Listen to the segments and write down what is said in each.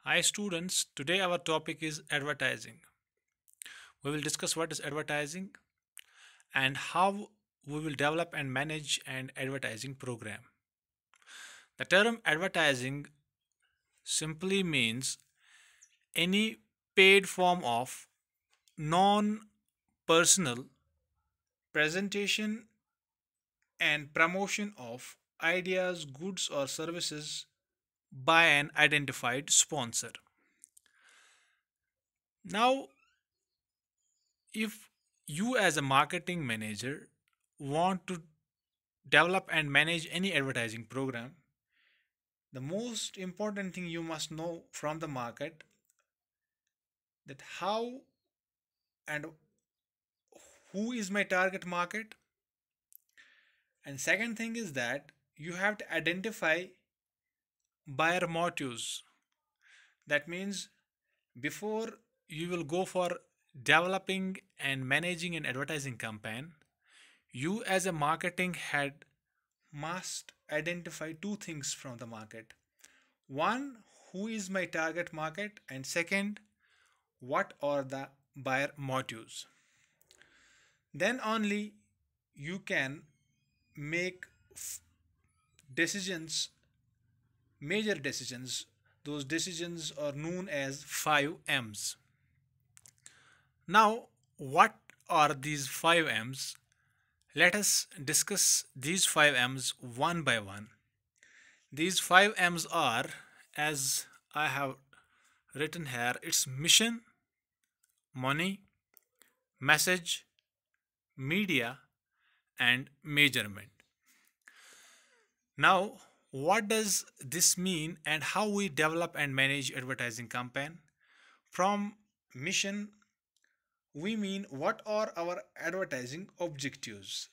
Hi students, today our topic is advertising. We will discuss what is advertising and how we will develop and manage an advertising program. The term advertising simply means any paid form of non personal presentation and promotion of ideas, goods, or services by an identified sponsor. Now, if you as a marketing manager want to develop and manage any advertising program, the most important thing you must know from the market that how and who is my target market, and second thing is that you have to identify buyer motives. That means before you will go for developing and managing an advertising campaign, you as a marketing head must identify two things from the market. One, who is my target market, and second, what are the buyer motives. Then only you can make decisions, major decisions. Those decisions are known as 5 M's. Now, what are these 5 M's? Let us discuss these 5 M's one by one. These 5 M's are, as I have written here, it's mission, money, message, media, and measurement. Now, what does this mean and how we develop and manage advertising campaign? From mission, we mean what are our advertising objectives.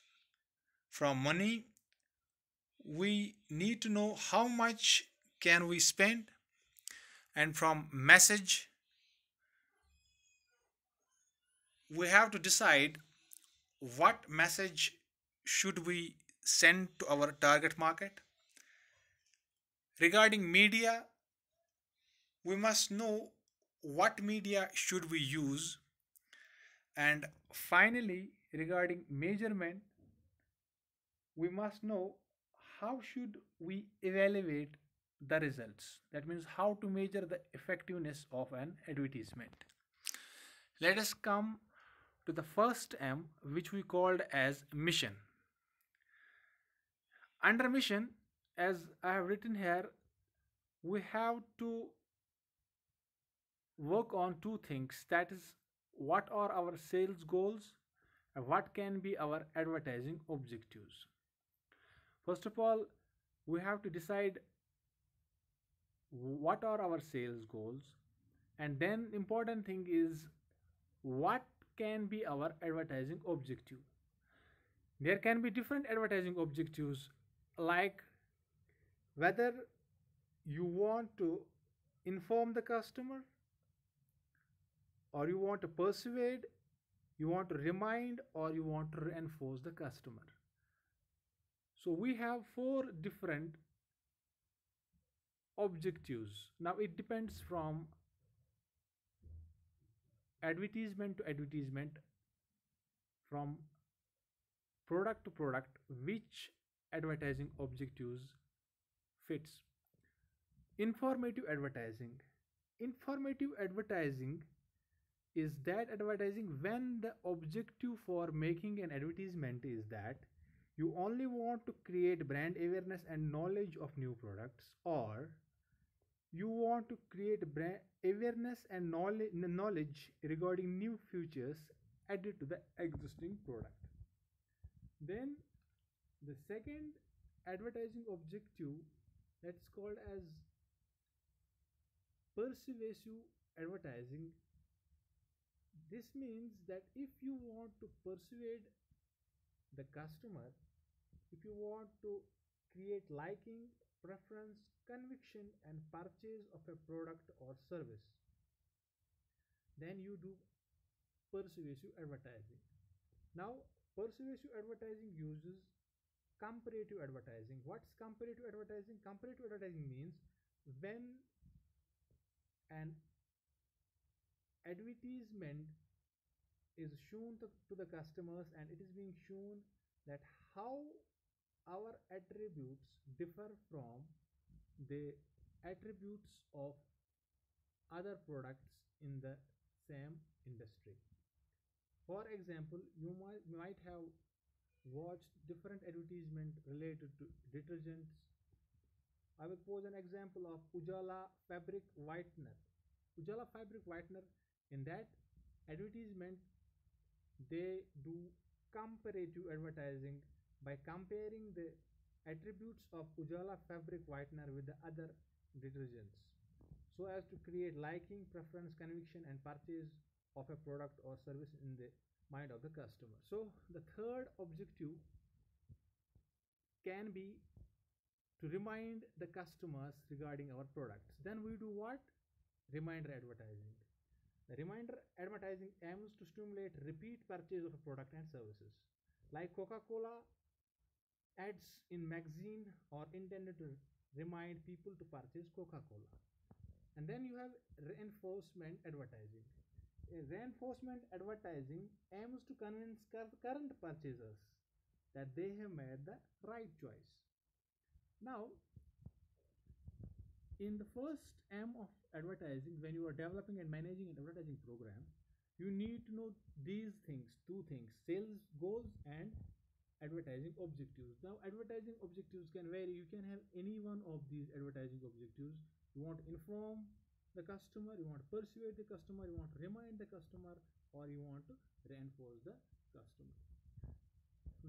From money, we need to know how much can we spend, and from message, we have to decide what message should we send to our target market. Regarding media, we must know what media should we use, and finally regarding measurement, we must know how should we evaluate the results. That means how to measure the effectiveness of an advertisement. Let us come to the first M, which we called as mission. Under mission, as I have written here, we have to work on two things, that is, what are our sales goals and what can be our advertising objectives. First of all, we have to decide what are our sales goals, and then important thing is what can be our advertising objective. There can be different advertising objectives, like whether you want to inform the customer, or you want to persuade, you want to remind, or you want to reinforce the customer. So we have four different objectives. Now it depends from advertisement to advertisement, from product to product, which advertising objectives fits. Informative advertising. Informative advertising is that advertising when the objective for making an advertisement is that you only want to create brand awareness and knowledge of new products, or you want to create brand awareness and knowledge regarding new features added to the existing product. Then the second advertising objective, that's called as persuasive advertising. This means that if you want to persuade the customer, if you want to create liking, preference, conviction, and purchase of a product or service, then you do persuasive advertising. Now, persuasive advertising uses comparative advertising. What's comparative advertising? Comparative advertising means when an advertisement is shown to the customers, and it is being shown that how our attributes differ from the attributes of other products in the same industry. For example, you might have watched different advertisement related to detergents. I will pose an example of Ujala fabric whitener. Ujala fabric whitener, in that advertisement, they do comparative advertising by comparing the attributes of Ujala fabric whitener with the other detergents, so as to create liking, preference, conviction, and purchase of a product or service in the mind of the customer. So the third objective can be to remind the customers regarding our products. Then we do what? Reminder advertising. The reminder advertising aims to stimulate repeat purchase of a product and services. Like Coca-Cola ads in magazine are intended to remind people to purchase Coca-Cola. And then you have reinforcement advertising. Reinforcement advertising aims to convince current purchasers that they have made the right choice. Now, in the first M of advertising, when you are developing and managing an advertising program, you need to know these things, two things: sales goals and advertising objectives. Now, advertising objectives can vary. You can have any one of these advertising objectives. You want to inform the customer, you want to persuade the customer, you want to remind the customer, or you want to reinforce the customer.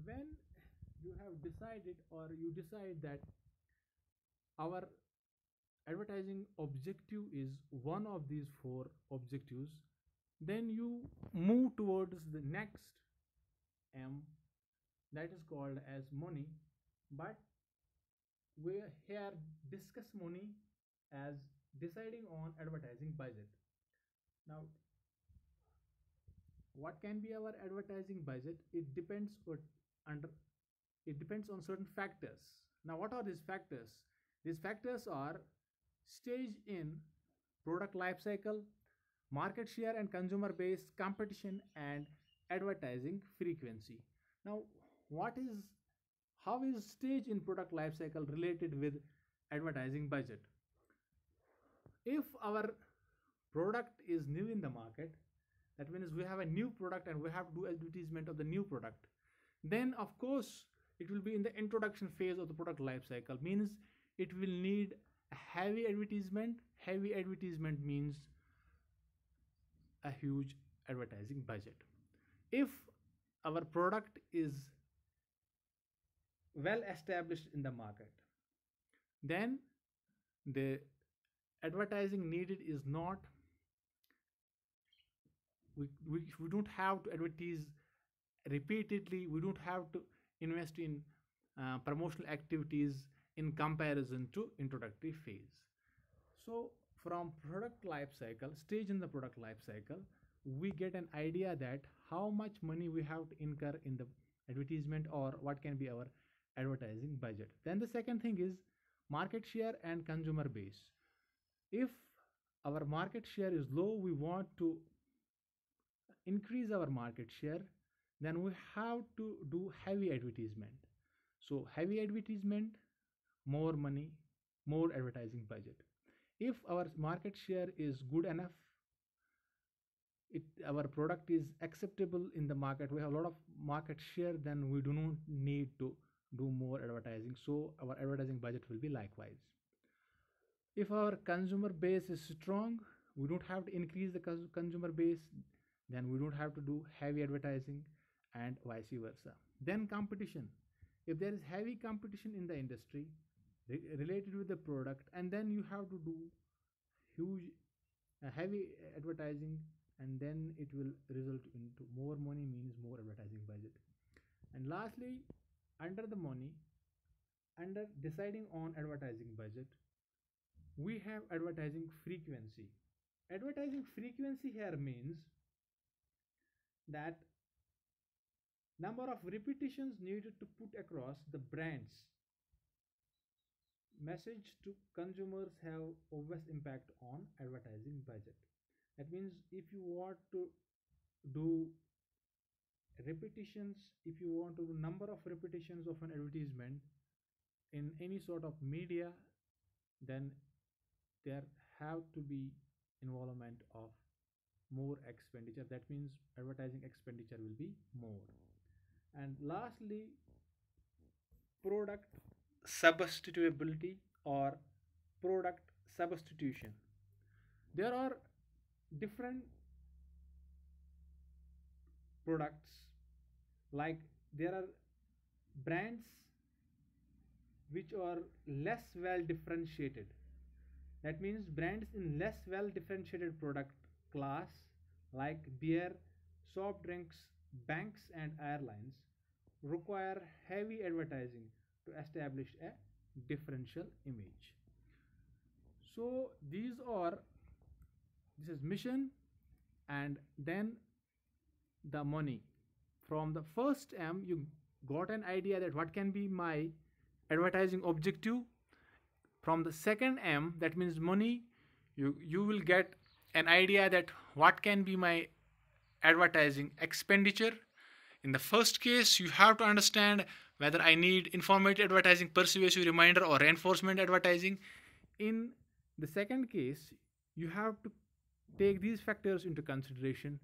When you have decided, or you decide that our advertising objective is one of these four objectives, then you move towards the next M, that is called as money. But we here discuss money as deciding on advertising budget. Now, what can be our advertising budget? Under it depends on certain factors. Now, what are these factors? These factors are stage in product life cycle, market share and consumer base, competition, and advertising frequency. Now, what is how is stage in product life cycle related with advertising budget? If our product is new in the market, that means we have a new product and we have to do advertisement of the new product, then of course it will be in the introduction phase of the product life cycle, means it will need a heavy advertisement. Heavy advertisement means a huge advertising budget. If our product is well established in the market, then the advertising needed is not, we don't have to advertise repeatedly, we don't have to invest in promotional activities in comparison to introductory phase. So from product life cycle, stage in the product life cycle, we get an idea that how much money we have to incur in the advertisement, or what can be our advertising budget. Then the second thing is market share and consumer base. If our market share is low, we want to increase our market share, then we have to do heavy advertisement. So heavy advertisement, more money, more advertising budget. If our market share is good enough, our product is acceptable in the market, we have a lot of market share, then we do not need to do more advertising, so our advertising budget will be likewise. If our consumer base is strong, we don't have to increase the consumer base, then we don't have to do heavy advertising, and vice versa. Then competition. If there is heavy competition in the industry related with the product, and then you have to do huge heavy advertising, and then it will result into more money, means more advertising budget. And lastly, under the money, under deciding on advertising budget, we have advertising frequency. Advertising frequency here means that number of repetitions needed to put across the brands message to consumers have obvious impact on advertising budget. That means if you want to do repetitions, if you want to do number of repetitions of an advertisement in any sort of media, then there have to be involvement of more expenditure. That means advertising expenditure will be more. And lastly, product substitutability or product substitution. There are different products, like there are brands which are less well differentiated. That means brands in less well differentiated product class, like beer, soft drinks, banks, and airlines, require heavy advertising to establish a differential image. So this is mission, and then the money. From the first M, you got an idea that what can be my advertising objective. From the second M, that means money, you will get an idea that what can be my advertising expenditure. In the first case, you have to understand whether I need informative advertising, persuasive reminder, or reinforcement advertising. In the second case, you have to take these factors into consideration.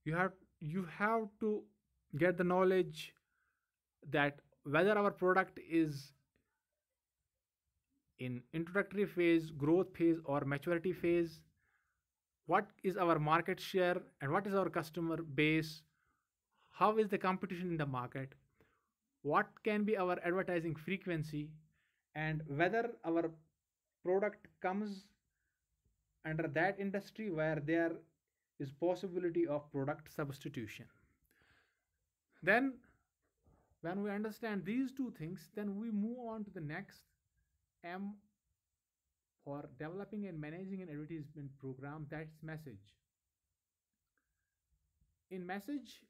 You have to get the knowledge that whether our product is in introductory phase, growth phase, or maturity phase, what is our market share and what is our customer base, how is the competition in the market, what can be our advertising frequency, and whether our product comes under that industry where there is possibility of product substitution. Then when we understand these two things, then we move on to the next M for developing and managing an advertisement program, that's message. In message,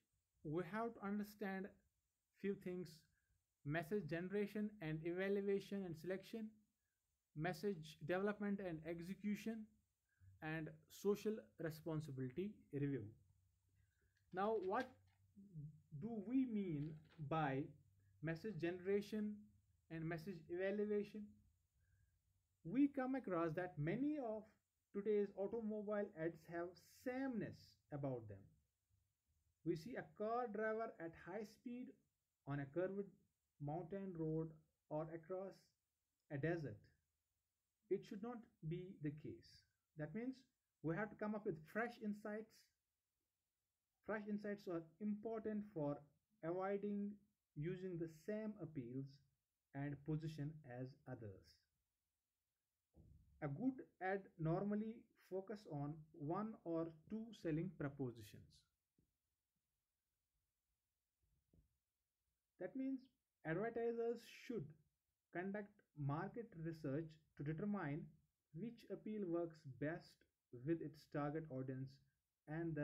we have to understand few things: message generation and evaluation and selection, message development and execution, and social responsibility review. Now, what do we mean by message generation and message evaluation? We come across that many of today's automobile ads have sameness about them. We see a car driver at high speed on a curved mountain road or across a desert. It should not be the case. That means we have to come up with fresh insights. Fresh insights are important for avoiding using the same appeals and position as others. A good ad normally focus on one or two selling propositions. That means advertisers should conduct market research to determine which appeal works best with its target audience, and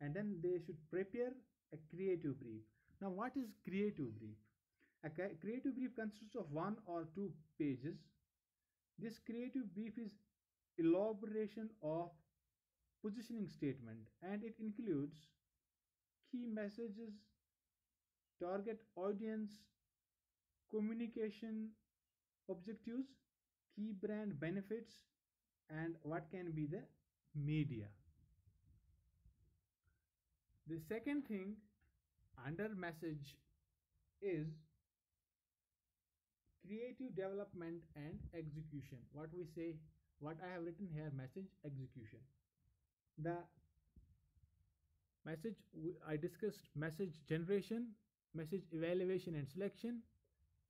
then they should prepare a creative brief. Now, what is creative brief? A creative brief consists of one or two pages. This creative brief is elaboration of positioning statement, and it includes key messages, target audience, communication objectives, key brand benefits, and what can be the media. The second thing under message is creative development and execution. What I have written here, message execution. The message, I discussed message generation, message evaluation and selection,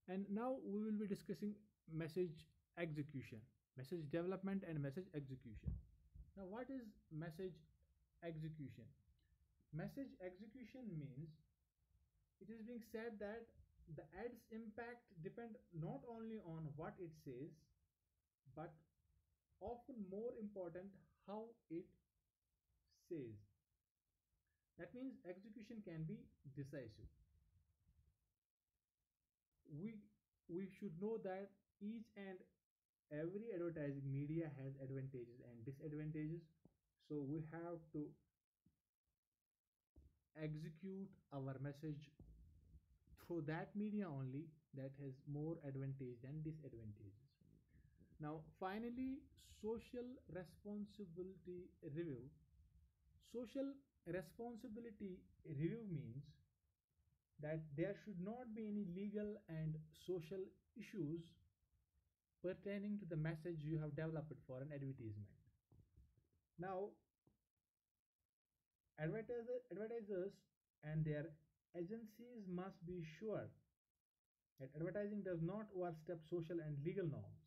and now we will be discussing message execution, message development and message execution. Now, what is message execution? Message execution means it is being said that the ad's impact depend not only on what it says, but often more important how it says. That means execution can be decisive. We we should know that each and every advertising media has advantages and disadvantages. So we have to execute our message through that media only that has more advantage than disadvantages. Now, finally, social responsibility review. Social responsibility review means that there should not be any legal and social issues pertaining to the message you have developed for an advertisement. Now, advertisers and their agencies must be sure that advertising does not overstep social and legal norms.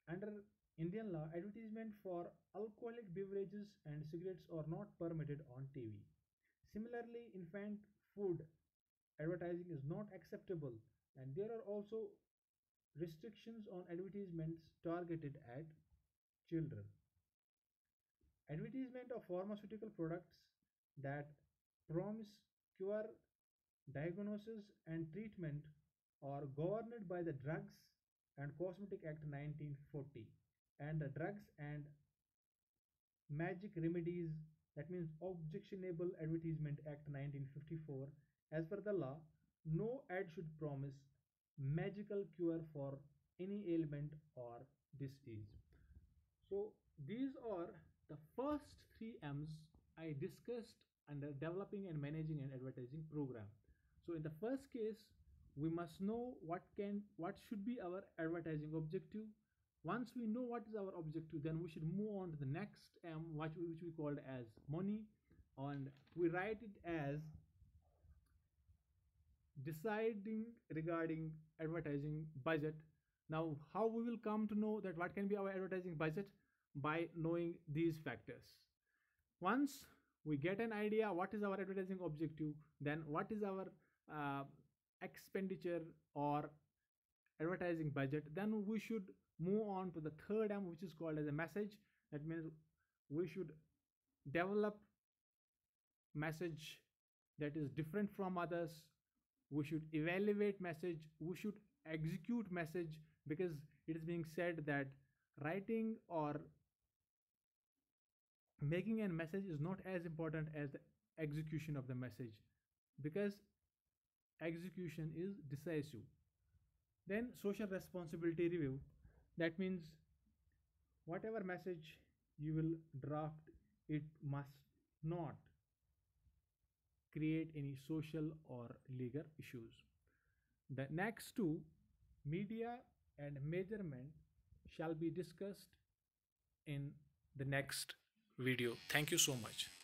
Under Indian law, advertisement for alcoholic beverages and cigarettes are not permitted on TV. Similarly, infant food advertising is not acceptable, and there are also restrictions on advertisements targeted at children. Advertisement of pharmaceutical products that promise cure, diagnosis, and treatment are governed by the Drugs and Cosmetic Act 1940 and the Drugs and Magic Remedies, that means Objectionable Advertisement Act 1954. As per the law, no ad should promise magical cure for any ailment or disease. So these are the first three M's I discussed under developing and managing an advertising program. So in the first case, we must know what should be our advertising objective. Once we know what is our objective, then we should move on to the next M, which we called as money, and we write it as deciding regarding advertising budget. Now, how we will come to know that what can be our advertising budget? By knowing these factors. Once we get an idea what is our advertising objective, then what is our uh, expenditure or advertising budget, then we should move on to the third M, which is called as a message. That means we should develop message that is different from others. We should evaluate message, we should execute message, because it is being said that writing or making a message is not as important as the execution of the message, because execution is decisive. Then social responsibility review, that means whatever message you will draft, it must not create any social or legal issues. The next two, media and measurement, shall be discussed in the next video. Thank you so much.